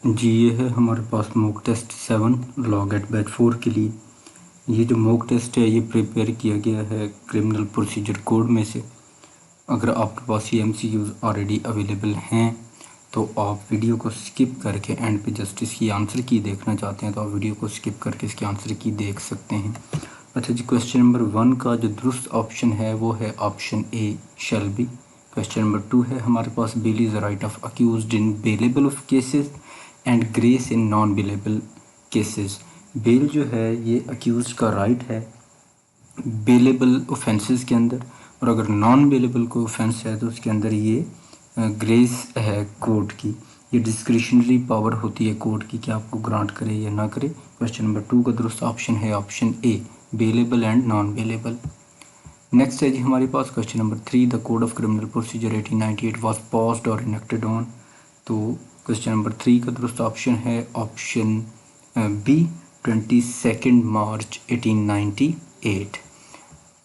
जी ये है हमारे पास मॉक टेस्ट 7 लॉग एट बैच 4 के लिए। ये जो मॉक टेस्ट है ये प्रिपेयर किया गया है क्रिमिनल प्रोसीजर कोड में से। अगर आपके पास ये MCQs ऑलरेडी अवेलेबल हैं तो आप वीडियो को स्किप करके एंड पे जस्ट इसकी आंसर की देखना चाहते हैं तो आप वीडियो को स्किप करके इसकी आंसर की देख सकते हैं। अच्छा जी, क्वेश्चन नंबर 1 का जो दुरुस्त ऑप्शन है वो है option A shall be. Question number 2 है हमारे पास bail is right of accused in bailable of cases and grace in non bailable cases. Bail जो है ये अक्यूज का राइट है बेलेबल ऑफेंसेस के अंदर, और अगर नॉन बेलेबल कोई ऑफेंस है तो उसके अंदर ये ग्रेस है कोर्ट की। ये डिस्क्रिशनरी पावर होती है कोर्ट की कि आपको ग्रांट करे या ना करे। क्वेश्चन नंबर 2 का दुरुस्त ऑप्शन है option A bailable and non bailable. Next है जी हमारे पास question number 3, the code of criminal procedure 1898 was passed or enacted on. तो क्वेश्चन नंबर 3 का दुरुस्त ऑप्शन है option B 22 March 1898।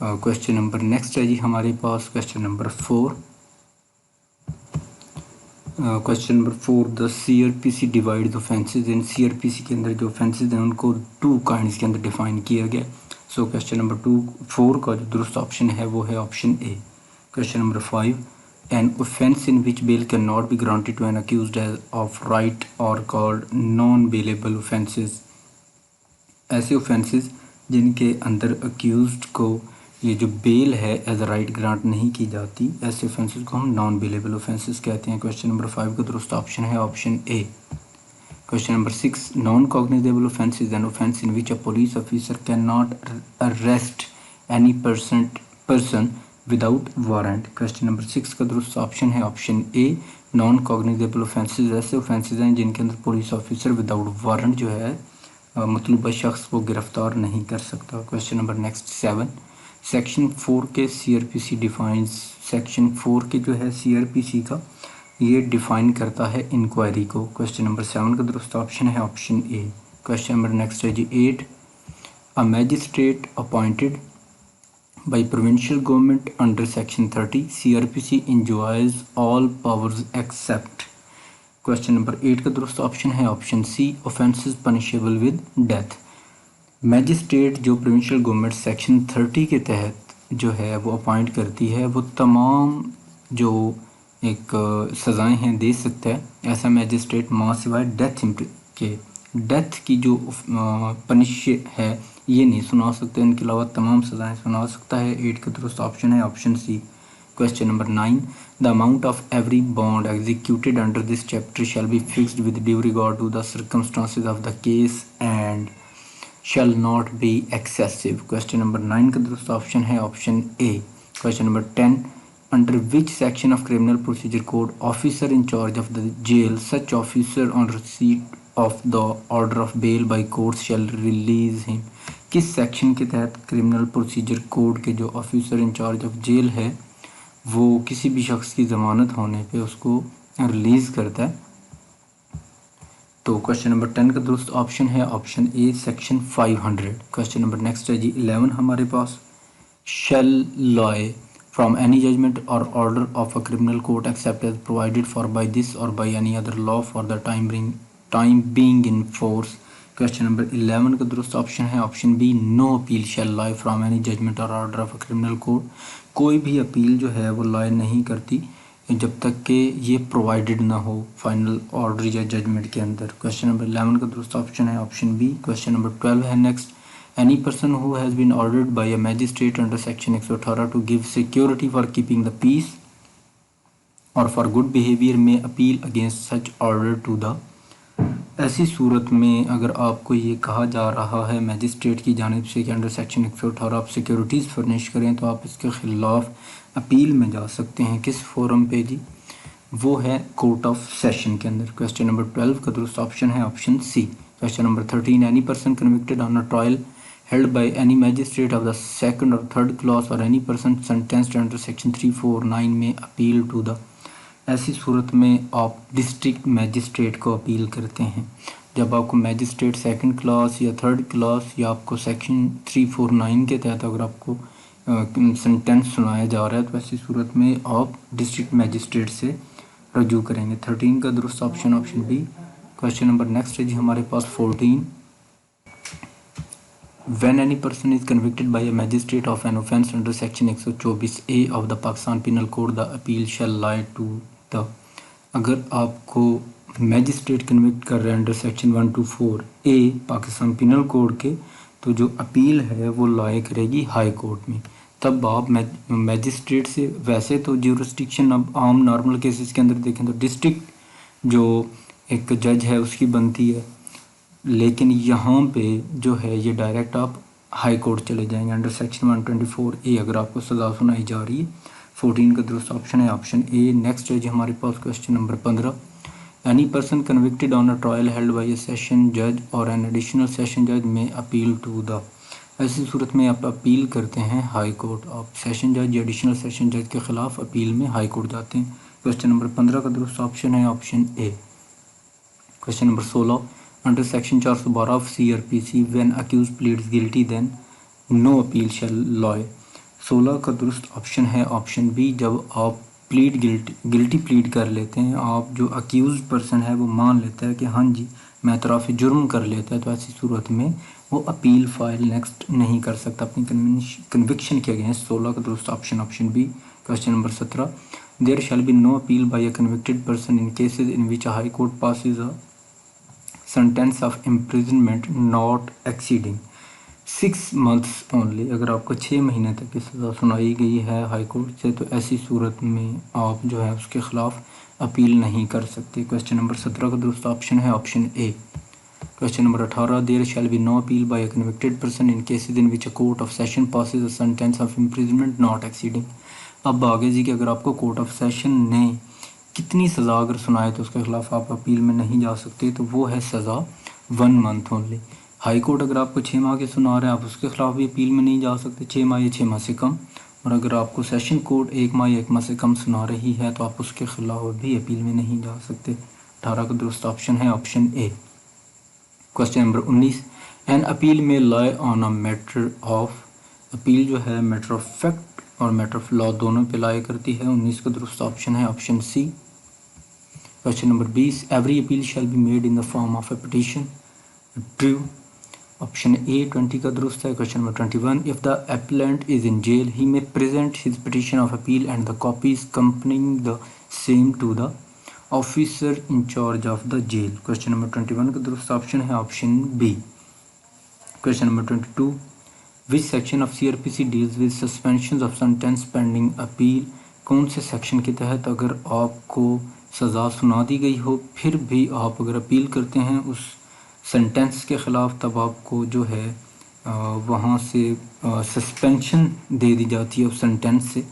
Question number next है जी हमारे पास question number 4। Question number 4, the CRPC divide offences in. CRPC के अंदर जो ऑफेंसेस हैं उनको 2 काइंड्स के अंदर डिफाइन किया गया। सो क्वेश्चन नंबर 4 का जो दुरुस्त ऑप्शन है वो है option A. Question number 5, an offence in which bail can not be granted to an accused of right और कॉल्ड नॉन बेलेबल ऑफेंसेस। ऐसे ऑफेंसेस जिनके अंदर अक्यूज्ड को ये जो बेल है एज अ राइट ग्रांट नहीं की जाती, ऐसे ऑफेंसेस को हम नॉन बेलेबल ऑफेंसेस कहते हैं। क्वेश्चन नंबर 5 का दुरुस्त ऑप्शन है option A. Question number 6, non cognizable offence is an offence in which a police officer can not arrest any person without warrant. Question number 6 का दुरुस्त option है option ए। Non cognizable offences ऐसे offences हैं जिनके अंदर police officer without warrant जो है मतलूबा शख्स को गिरफ्तार नहीं कर सकता। क्वेश्चन नंबर नेक्स्ट 7, सेक्शन 4 के CRPC डिफाइंस। सेक्शन 4 के जो है CRPC का ये डिफाइन करता है इंक्वायरी को। क्वेश्चन नंबर 7 का दुरुस्त ऑप्शन है option A. Question number next है जी 8, a magistrate appointed by provincial government under section 30 CRPC enjoys all powers except। Question number 8 का दुरुस्त ऑप्शन है option C, offences punishable with death. Magistrate जो provincial government section 30 के तहत जो है वो अपॉइंट करती है वो तमाम जो एक सज़ाएं हैं दे सकता है। ऐसा मैजिस्ट्रेट माँ सिवाय डेथ के डेथ की जो पनिश है ये नहीं सुना सकते, इनके अलावा तमाम सज़ाएं सुना सकता है। 8 का दुरुस्त ऑप्शन है option C. Question number 9, the amount of every bond executed under this chapter shall be fixed with due regard to the circumstances of the case and shall not be excessive. Question number 9 का दुरुस्त option है option A. Question number 10, under which section of criminal procedure code officer in charge of the jail such officer on receipt of the order of bail by court shall release him. किस section के तहत criminal procedure code के जो officer in charge of jail है वो किसी भी शख्स की ज़मानत होने पे उसको रिलीज़ करता है। तो क्वेश्चन नंबर 10 का दुरुस्त ऑप्शन है option A section 500। Question number next है जी 11 हमारे पास, shall lie from any judgment or order of a criminal court except as provided for by this or by any other law for the time being in force. Question number 11 का दुरुस्त option है option B, no appeal shall lie from any judgment or order of a criminal court. कोई भी appeal जो है वो लॉय नहीं करती जब तक कि ये प्रोवाइडेड ना हो फाइनल ऑर्डर या जजमेंट के अंदर। क्वेश्चन नंबर 11 का दुरुस्त ऑप्शन है ऑप्शन बी। क्वेश्चन नंबर 12 है next, any person who has been ordered by a magistrate under section 118 to give security for keeping the peace और फॉर गुड बिहेवियर में appeal against such order to the. ऐसी सूरत में अगर आपको ये कहा जा रहा है मैजिस्ट्रेट की जानिब से कि अंडर सेक्शन 118 आप सिक्योरिटीज़ फर्निश करें तो आप इसके ख़िलाफ़ अपील में जा सकते हैं। किस फोरम पे जी? वो है कोर्ट ऑफ सेशन के अंदर। क्वेश्चन नंबर 12 का दुरुस्त ऑप्शन है option C. Question number 13, any person convicted on a trial held by any magistrate of the second or third class or any person sentenced under section 349 में appeal to the. ऐसी सूरत में आप district magistrate को appeal करते हैं। जब आपको मैजिस्ट्रेट सेकंड क्लास या थर्ड क्लास या आपको सेक्शन 349 के तहत अगर आपको सेंटेंस सुनाया जा रहा है तो ऐसी सूरत में आप डिस्ट्रिक्ट मैजिस्ट्रेट से रजू करेंगे। 13 का दुरुस्त option option B, question number next है जी हमारे पास 14। When any person is convicted by a magistrate of an offence under section 124A of the Pakistan Penal Code, the appeal shall lie to the। अगर आपको magistrate convict कर रहे हैं under section 124A Pakistan penal code के, तो जो appeal है वो लाए करेगी हाई कोर्ट में। तब आप मैजिस्ट्रेट से, वैसे तो ज्यूरिस्डिक्शन अब आम नॉर्मल केसेस के अंदर देखें तो डिस्ट्रिक्ट जो एक जज है उसकी बनती है, लेकिन यहाँ पे जो है ये डायरेक्ट आप हाई कोर्ट चले जाएंगे अंडर सेक्शन 124A अगर आपको सज़ा सुनाई जा रही है। 14 का दुरुस्त ऑप्शन है ऑप्शन ए। नेक्स्ट है जी हमारे पास question number 15। Any person convicted on a trial held by a session जज और एन एडिशनल सेशन जज में अपील टू द। ऐसी सूरत में आप अपील करते हैं हाई कोर्ट। आप सेशन जज या एडिशनल सेशन जज के ख़िलाफ़ अपील में हाई कोर्ट जाते हैं। क्वेश्चन नंबर 15 का दुरुस्त ऑप्शन है option A. Question number 16। Under section 412 of CRPC when accuse pleads guilty then no appeal shall lie. 16 का दुरुस्त ऑप्शन है ऑप्शन बी। जब आप गिल्टी प्लीड कर लेते हैं, आप जो अक्यूज पर्सन है वो मान लेता है कि हाँ जी मैं एतराफ़ जुर्म कर लेता है, तो ऐसी सूरत में वो अपील फाइल नेक्स्ट नहीं कर सकता अपनी कन्विक्शन के अगेंस्ट। 16 का दुरुस्त option option B. Question number 17। There shall be no appeal by a convicted person in cases in which a high court passes a sentence of imprisonment not exceeding 6 months only. अगर आपको 6 महीने तक की सज़ा सुनाई गई है हाई कोर्ट से, तो ऐसी सूरत में आप जो है उसके ख़िलाफ़ अपील नहीं कर सकते। क्वेश्चन नंबर 17 का दुरुस्त ऑप्शन है option A. Question number 18। There shall be no appeal by a convicted person in cases in which a court of session passes a sentence of imprisonment not exceeding. अब आगे जी कि अगर आपको court of session ने कितनी सज़ा अगर सुनाए तो उसके ख़िलाफ़ आप अपील में नहीं जा सकते, तो वो है सज़ा 1 month ओनली। हाई कोर्ट अगर आपको 6 माह के सुना रहा है, आप उसके ख़िलाफ़ भी अपील में नहीं जा सकते 6 माह या 6 माह से कम। और अगर आपको सेशन कोर्ट 1 माह या 1 माह से कम सुना रही है, तो आप उसके ख़िलाफ़ भी अपील में नहीं जा सकते। 18 का दुरुस्त ऑप्शन है option A. Question number 19। An appeal may lie on a matter of. Appeal जो है मैटर ऑफ फैक्ट और मैटर ऑफ लॉ दोनों पे लाई करती है। 19 का दुरुस्त ऑप्शन है option C. Question number 20। Every appeal shall be made in the form of a petition. True. Option A 20 का दुरुस्त है। Question number 21। If the appellant is in jail he may present his petition of appeal and the copies accompanying the same to the officer in charge of the jail. Question number 21 का दुरुस्त option है option B. Question number 22। Which section of CRPC deals with suspension of sentence pending appeal. कौन से section के तहत अगर आपको सज़ा सुना दी गई हो फिर भी आप अगर अपील करते हैं उस सेंटेंस के ख़िलाफ़, तब आपको जो है वहाँ से सस्पेंशन दे दी जाती है उस सेंटेंस से।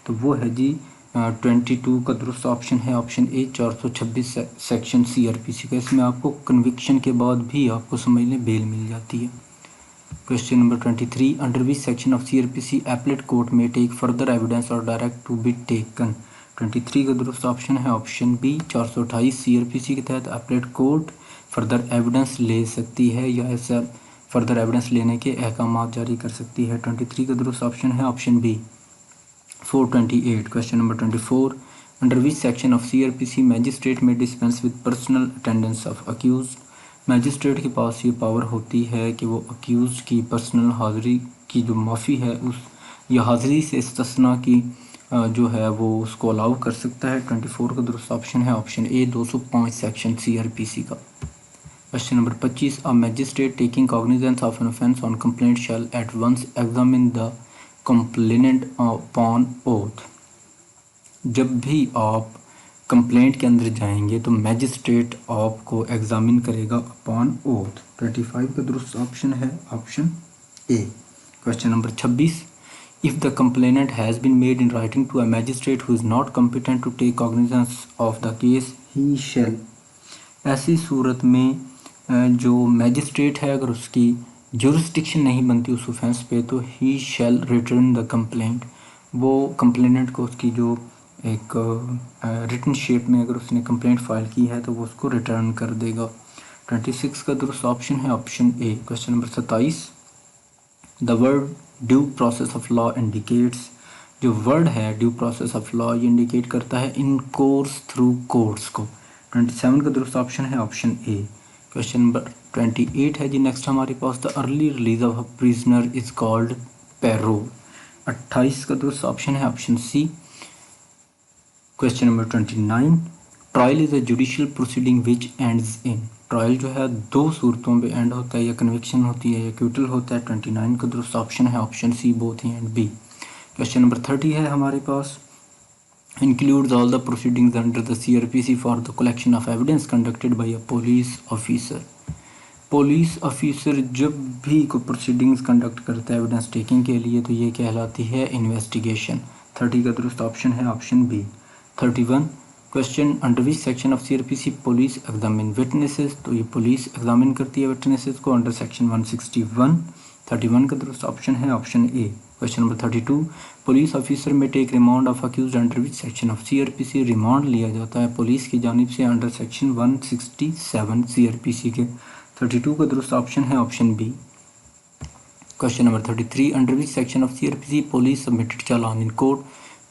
तो वो है जी 22 का दुरुस्त ऑप्शन है ऑप्शन ए 426 सेक्शन CRPC का। इसमें आपको कन्विक्शन के बाद भी आपको समझ लें बेल मिल जाती है। Question number 23। Under which section of CRPC appellate court में टेक फर्दर एविडेंस और डायरेक्ट टू बी टेकन। 23 का दुरुस्त ऑप्शन है ऑप्शन बी। 428 CRPC के तहत एपलेट कोर्ट फर्दर एविडेंस ले सकती है या ऐसा फर्दर एविडेंस लेने के अहकाम जारी कर सकती है। 23 का दुरुस्त ऑप्शन है option B. 428। Question number 24। Under which section of CRPC magistrate may dispense with personal attendance of accuse. Magistrate के पास ये पावर होती है कि वो अक्यूज़ की पर्सनल हाज़िरी की जो माफ़ी है उस या हाज़िरी से इस्तिस्ना की जो है वो उसको अलाउ कर सकता है। 24 का दुरुस्त ऑप्शन है ऑप्शन ए 205 सेक्शन CRPC का। Question number 25। A magistrate taking cognizance of an offence on complaint shall at once examine the complainant upon oath. जब भी आप कंप्लेंट के अंदर जाएंगे तो मैजिस्ट्रेट आपको एग्जामिन करेगा अपॉन ओथ। 25 का दुरुस्त ऑप्शन है option A. Question number 26। If the complainant has been made in writing to a magistrate who is not competent to take cognizance of the case he shall. ऐसी सूरत में जो magistrate है अगर उसकी जुरिस्डिक्शन नहीं बनती उस ऑफेंस पे, तो ही शैल रिटर्न द कंप्लेंट। वो कंप्लेनेंट को उसकी जो एक रिटन शेप में अगर उसने कंप्लेंट फाइल की है तो वो उसको रिटर्न कर देगा। 26 का दुरुस्त ऑप्शन है option A. Question number 27। The word due process of law indicates. जो वर्ड है ड्यू प्रोसेस ऑफ लॉ ये इंडिकेट करता है इन कोर्स थ्रू कोर्ट्स को। 27 का दुरुस्त ऑप्शन है ऑप्शन ए। क्वेश्चन नंबर 28 है जी नेक्स्ट हमारे पास, the early release of a prisoner is called parole. 28 का दुरुस्त ऑप्शन है option C. Question number 29, trial is a judicial proceeding which ends in. Trial जो है दो सूरतों पे एंड होता है, या कन्विक्शन होती है या एक्विटल होता है। 29 का दुरुस्त ऑप्शन है option C, both A and B. Question number 30 है हमारे पास, includes all the proceedings under the CRPC for the collection of evidence conducted by a police officer। Police officer जब भी कोई प्रोसीडिंग्स कंडक्ट करता है एविडेंस टेकिंग के लिए तो ये कहलाती है इन्वेस्टिगेशन। 30 का दुरुस्त ऑप्शन है option B. 31 question, under which section of CRPC police examine witnesses. तो ये पुलिस एग्जामिन करती है विटनेसेस को अंडर सेक्शन 161। 31 का दुरुस्त ऑप्शन है option A. Question number 32, police officer may take remand of accuse under which section of CRPC। Remand लिया जाता है पुलिस की जानिब से अंडर सेक्शन 167 CRPC के। 32 का दुरुस्त ऑप्शन है option B. Question number 33, under which section of CRPC police submitted challan in court.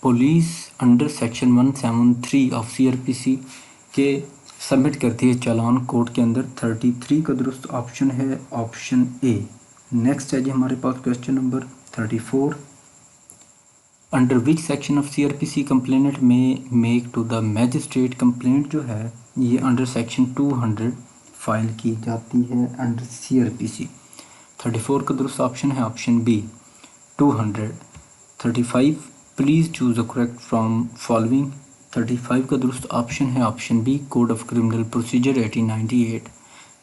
Police under section 173 of CRPC के सबमिट करती है चालान कोर्ट के अंदर। 33 का दुरुस्त ऑप्शन है ऑप्शन ए। नेक्स्ट है जी हमारे पास question number 34, under which section of CRPC complainant may make to the magistrate. Complaint जो है ये अंडर सेक्शन 200 फाइल की जाती है अंडर CRPC। 34 का दुरुस्त ऑप्शन है option B 200। 35, please choose the correct from following. 35 का दुरुस्त ऑप्शन है option B, code of criminal procedure 1898।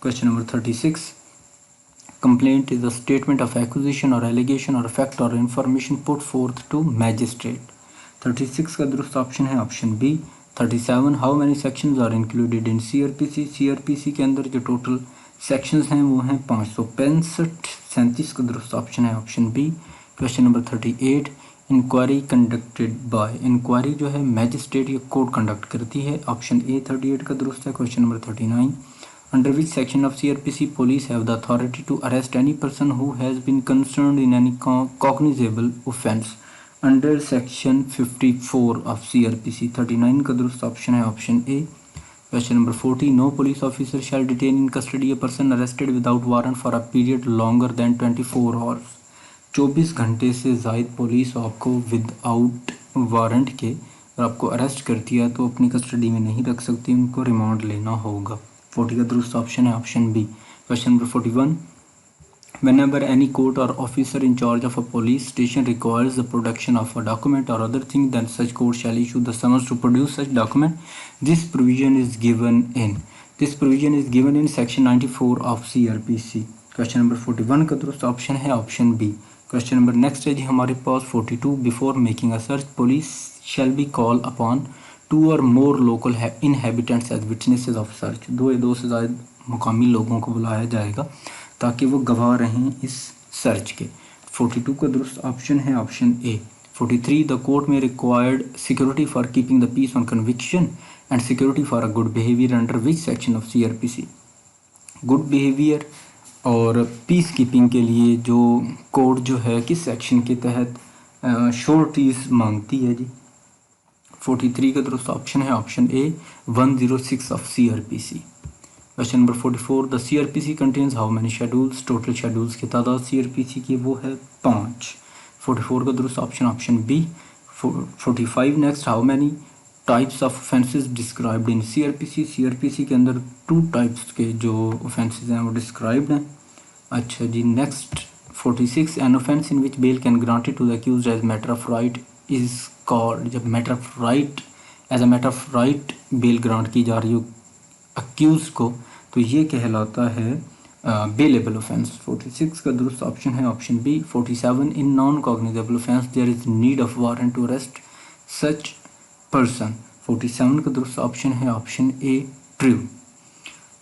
Question number 36, complaint is a statement of accusation or allegation or fact or information put forth to magistrate। 36 का दुरुस्त option है option B. 37, how many sections are included in CRPC। CRPC के अंदर जो total sections हैं वो हैं 565। 37 का दुरुस्त ऑप्शन है option B. Question number 38, inquiry conducted by. Inquiry जो है मैजिस्ट्रेट या कोर्ट कंडक्ट करती है, ऑप्शन ए। 38 का दुरुस्त है। Question number 39, under which section of CRPC police have the authority to arrest any person who has been concerned in any cognizable offence। Under section 54 of CRPC। 39 का दुरुस्त option है option A. Question number 40, no police officer shall detain in custody a person arrested without warrant for a period longer than 24 hours. 24 घंटे से ज़ायद police आपको without warrant के अगर आपको अरेस्ट करती है तो अपनी कस्टडी में नहीं रख सकती, उनको रिमांड लेना होगा। 40 का दुरुस्त ऑप्शन है option B. Question number 41, whenever any court or officer in charge of a police station requires the production of a document or other thing, then such court shall issue the summons to produce such document। This provision is given in section 94 of CRPC। Question number 41 का दुरुस्त option है option B. Question number next है जी हमारे पास 42, before making a search police shall be call upon 2 or more local inhabitants as witnesses of search. दो से ज़्यादा मुकामी लोगों को बुलाया जाएगा ताकि वो गवाह रहें इस सर्च के। 42 का दुरुस्त ऑप्शन है ऑप्शन ए। 43, द कोर्ट में required security for keeping the peace on conviction and security for a good behaviour under which section of CRPC। Good behaviour और पीस कीपिंग के लिए जो कोर्ट जो है किस सेक्शन के तहत श्योरिटीज़ मांगती है जी। 43 का दुरुस्त ऑप्शन है option A 106 of CRPC। Question number 44, the CRPC contains how many schedules. Total schedules की तादाद CRPC की वो है 5। 44 का दुरुस्त option option B. 45 next, how many types of offences described in CRPC। CRPC के अंदर 2 टाइप्स के जो ऑफेंसेस हैं वो डिस्क्राइब्ड हैं। अच्छा जी next 46, an offence in which bail can granted to the accused as matter of right is called. जब matter of right as a matter of right bail grant की जा रही हो अक्यूज को तो ये कहलाता है बेलेबल ऑफेंस। 46 का दुरुस्त ऑप्शन है option B. 47, in non cognizable offence there is need of warrant to arrest such person. 47 का दुरुस्त ऑप्शन है option A true.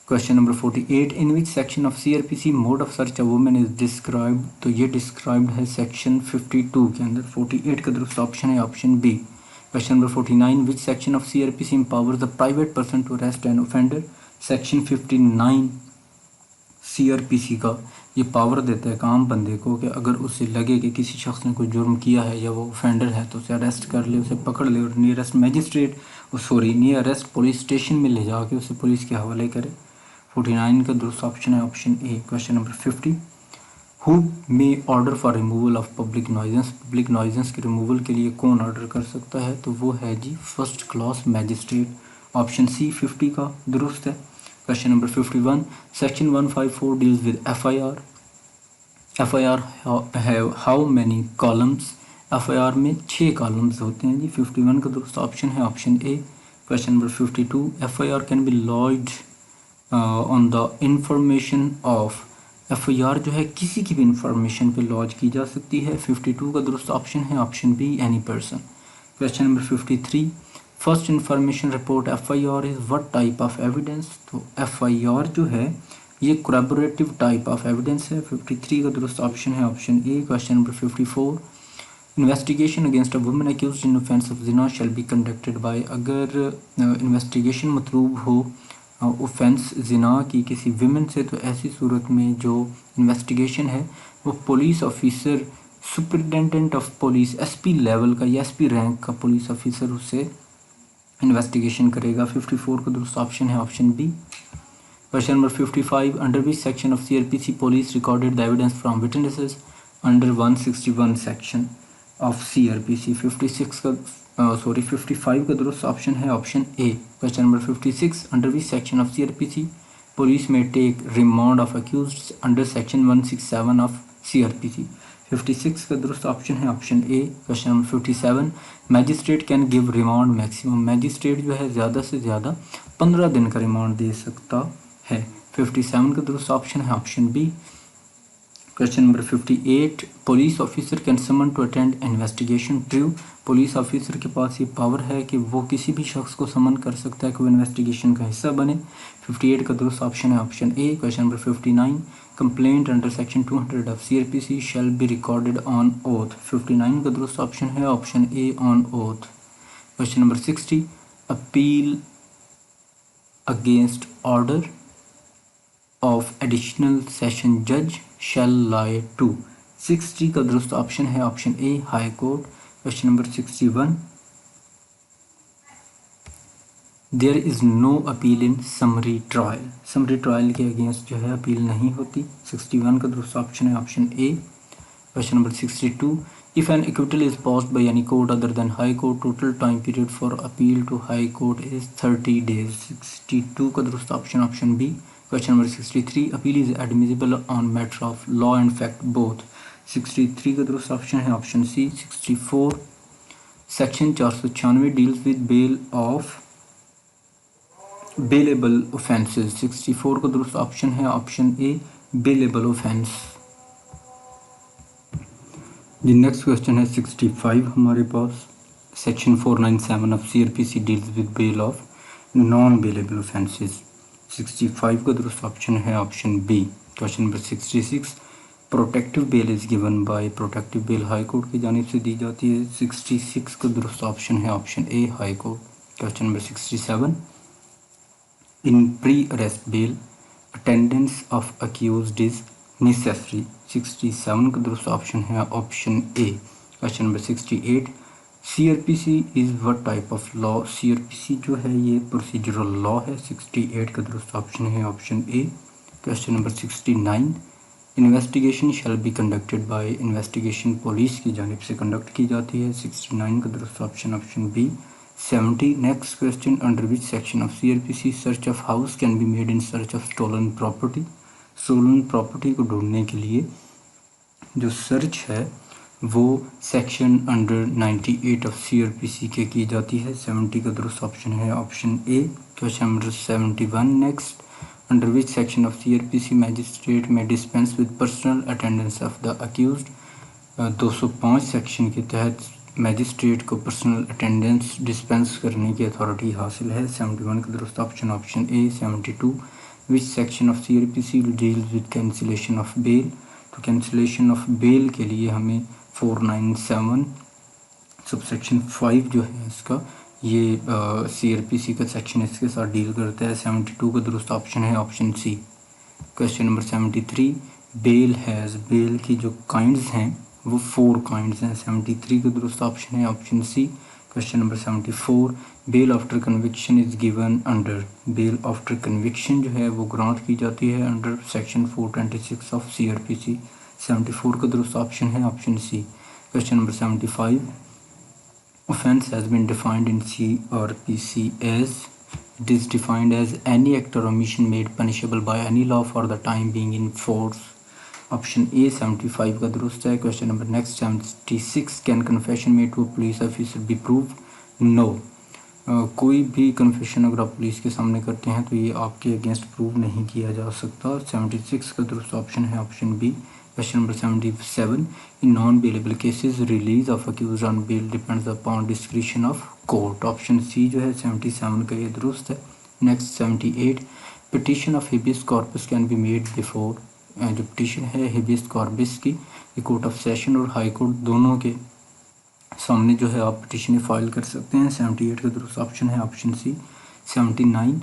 Question number 48, in which section of CRPC mode of search a woman is described. तो ये described है section 52 के अंदर। 48 का दुरुस्त ऑप्शन है option B. Question number 49, which section of CRPC empowers the private person to arrest an offender. Section 59 CRPC का ये पावर देता है काम बंदे को कि अगर उसे लगे कि किसी शख्स ने कोई जुर्म किया है या वो ऑफेंडर है तो उसे अरेस्ट कर ले, उसे पकड़ ले और नियरेस्ट पुलिस स्टेशन में ले जाके उसे पुलिस के हवाले करे। 49 का दुरुस्त ऑप्शन है option A. Question number 50, who may order for removal of public nuisance के रिमूवल के लिए कौन ऑर्डर कर सकता है, तो वो है जी first class magistrate. Option C 50 का दुरुस्त है। Question number 51, section 154 deals with FIR have how many columns, FIR में 6 कॉलम्स होते हैं जी। 51 का दुरुस्त ऑप्शन है option A. Question number 52, FIR can be lodged on the information of, FIR जो है किसी की भी इंफॉर्मेशन पे लॉन्च की जा सकती है। 52 का दुरुस्त ऑप्शन है option B, any person. Question number 53, first information report FIR is what type of evidence, तो एफआईआर जो है ये कोलैबोरेटिव टाइप ऑफ एविडेंस है। 53 का दुरुस्त ऑप्शन है option A. Question number 54, investigation against a woman accused in offence of Jinnah shall be conducted by, अगर investigation मतलूब हो ऑफेंस जिना की किसी विमेन से, तो ऐसी सूरत में जो इन्वेस्टिगेशन है वो police officer, superintendent of police, SP level का या एसपी रैंक का पुलिस ऑफिसर उससे इन्वेस्टिगेशन करेगा। 54 का दुरुस्त ऑप्शन है option B. Question number 55, under which section of CrPC police recorded the evidence from witnesses, under 161 section of CrPC. 55 का दुरुस्त ऑप्शन है option A. Question number 56, under which section of CrPC police may take remand of accused, under section 167 of CrPC. 56 का दुरुस्त option है option A. Question number 57, magistrate can give remand maximum, magistrate जो है ज़्यादा से ज़्यादा 15 दिन का रिमांड दे सकता है। 57 का दुरुस्त ऑप्शन है option B. Question number 58, police officer can summon to attend investigation, true, police officer के पास ये पावर है कि वो किसी भी शख्स को समन कर सकता है कि वो इन्वेस्टिगेशन का हिस्सा बने। 58 का दुरुस्त ऑप्शन है option A. Question number 59, complaint under section 200 of CRPC shall be recorded on oath, 59 का दुरुस्त ऑप्शन है option A, on oath. Question number 60, appeal against order of additional session जज शैल लाई टू, 60 का दुरुस्त option है option A, high court. Question number 61, there is no appeal in summary trial, summary trial के against जो है appeal नहीं होती। 61 का दुरुस्त ऑप्शन है option A. Question number 62, if an acquittal is passed by any court other than high court, total time period for appeal to high court is 30 days. 62 का दुरुस्त option option B. Question number 63, appeal is admissible on matter of law and fact both, 63 का दुरुस्त option है option C. 64, section 496 deals with bail of bailable offences, 64 का दुरुस्त option है option A, bailable offence. जी next question है 65 हमारे पास, section 497 of CrPC deals with bail of non bailable offences, 65 का दुरुस्त ऑप्शन है option B. Question number 66, protective bail is given by, protective bail high court की जानिब से दी जाती है। 66 का दुरुस्त ऑप्शन है option A, high court. Question number 67, in pre arrest bell attendance of accused is necessary, 67 का दुरुस्त ऑप्शन है option A. Question number 68, CrPC is what type of law, CrPC जो है ये प्रोसीजरल लॉ है। 68 का दुरुस्त ऑप्शन है option A. Question number 69, investigation shall be conducted by, investigation police की जानिब से कंडक्ट की जाती है। 69 का दुरुस्त option option B. 70, next question, under which section of CRPC search of house can be made in search of stolen property, stolen property को ढूंढने के लिए जो सर्च है वो सेक्शन अंडर 98 ऑफ सीआरपीसी के की जाती है। 70 का दुरुस्त ऑप्शन है option A. Question number 71, next, under which section of CrPC magistrate may dispense with personal attendance of the accused, 205 section के तहत मैजिस्ट्रेट को पर्सनल अटेंडेंस डिस्पेंस करने की अथॉरिटी हासिल है। 71 का दुरुस्त option option A. 72, which section of CrPC deals with cancellation of bail, तो कैंसिलेशन ऑफ बेल के लिए हमें 497 सबसेक्शन 5 जो है इसका ये सीआरपीसी का सेक्शन इसके साथ डील करता है। 72 का दुरुस्त ऑप्शन है option C. Question number 73, bail has, bail की जो काइंड्स हैं वो 4 काइंड्स हैं। 73 का दुरुस्त ऑप्शन है option C. Question number 74, bail after conviction is given under, bail after conviction जो है वो ग्रांट की जाती है अंडर सेक्शन 426 ऑफ CRPC। 74 का दुरुस्त ऑप्शन है option C. Question number 75, offense has been defined in CRPC as, it is defined as any act or omission made punishable by any law for the time being in force। Option A 75 का दुरुस्त है। Question number next 76, can confession made to police officer be prove, no. कोई भी confession अगर आप police के सामने करते हैं तो ये आपके अगेंस्ट प्रूव नहीं किया जा सकता। 76 का दुरुस्त ऑप्शन है option B. Question number 77, in non bailable cases release of accuse on bail depends upon discretion of court. Option C जो है 77 का ये दुरुस्त है। Next 78, petition of habeas corpus can be made before, जो पिटिशन है habeas corpus की court of session और हाई कोर्ट दोनों के सामने जो है आप पिटिशन फाइल कर सकते हैं। 78 का दुरुस्त ऑप्शन है option C. 79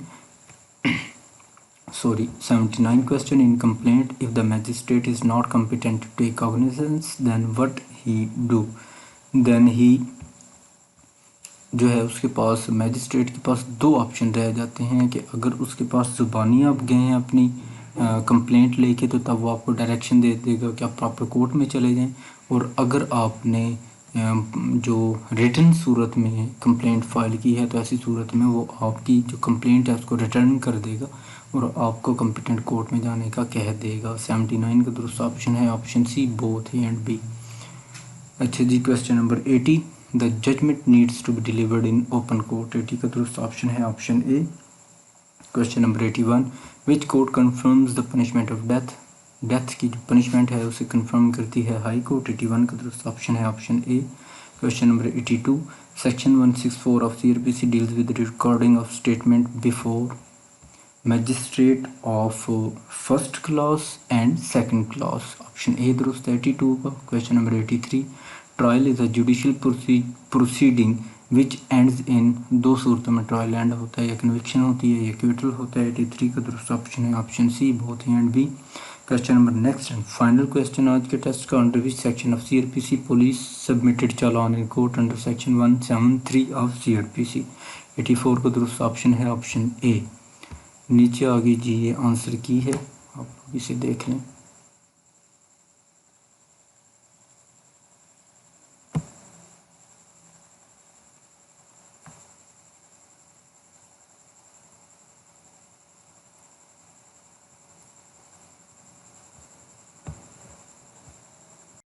question, in complaint if the magistrate is not competent to take cognizance then what he do, then he जो है उसके पास मैजिस्ट्रेट के पास 2 ऑप्शन रह जाते हैं कि अगर उसके पास ज़ुबानी आप गए हैं अपनी कंप्लेंट लेके तो तब वो आपको डायरेक्शन दे देगा कि आप प्रॉपर कोर्ट में चले जाएं, और अगर आपने जो रिटन सूरत में कंप्लेंट फ़ाइल की है तो ऐसी सूरत में वो आपकी जो कंप्लेंट है उसको रिटर्न कर देगा और आपको कॉम्पिटेंट कोर्ट में जाने का कह देगा। 79 का दुरुस्त ऑप्शन है option C, both A and B. अच्छा जी, question number 80, the judgment needs to be delivered in open court. 80 का दुरुस्त ऑप्शन है option A. Question number 81, which court confirms the punishment of death, death की जो punishment है उसे confirm करती है हाई कोर्ट। 81 का दुरुस्त ऑप्शन है option A. Question number 82, section 164 of CRPC deals with recording of statement before magistrate of first class and second class. Option A दुरुस्त है 82 का। Question number 83, trial is a judicial proceeding which ends इन, 2 सूरतों में trial and होता है, या conviction होती है या एक्विटल होता है। 83 का दुरुस्त ऑप्शन है option C, both A and B. Question number next and final question आज के टेस्ट का, under which section of CRPC police submitted challan in court under section 173 of CRPC। 84 का दुरुस्त ऑप्शन है ऑप्शन ए। नीचे आ गई जी ये आंसर की है, आप लोग इसे देख लें।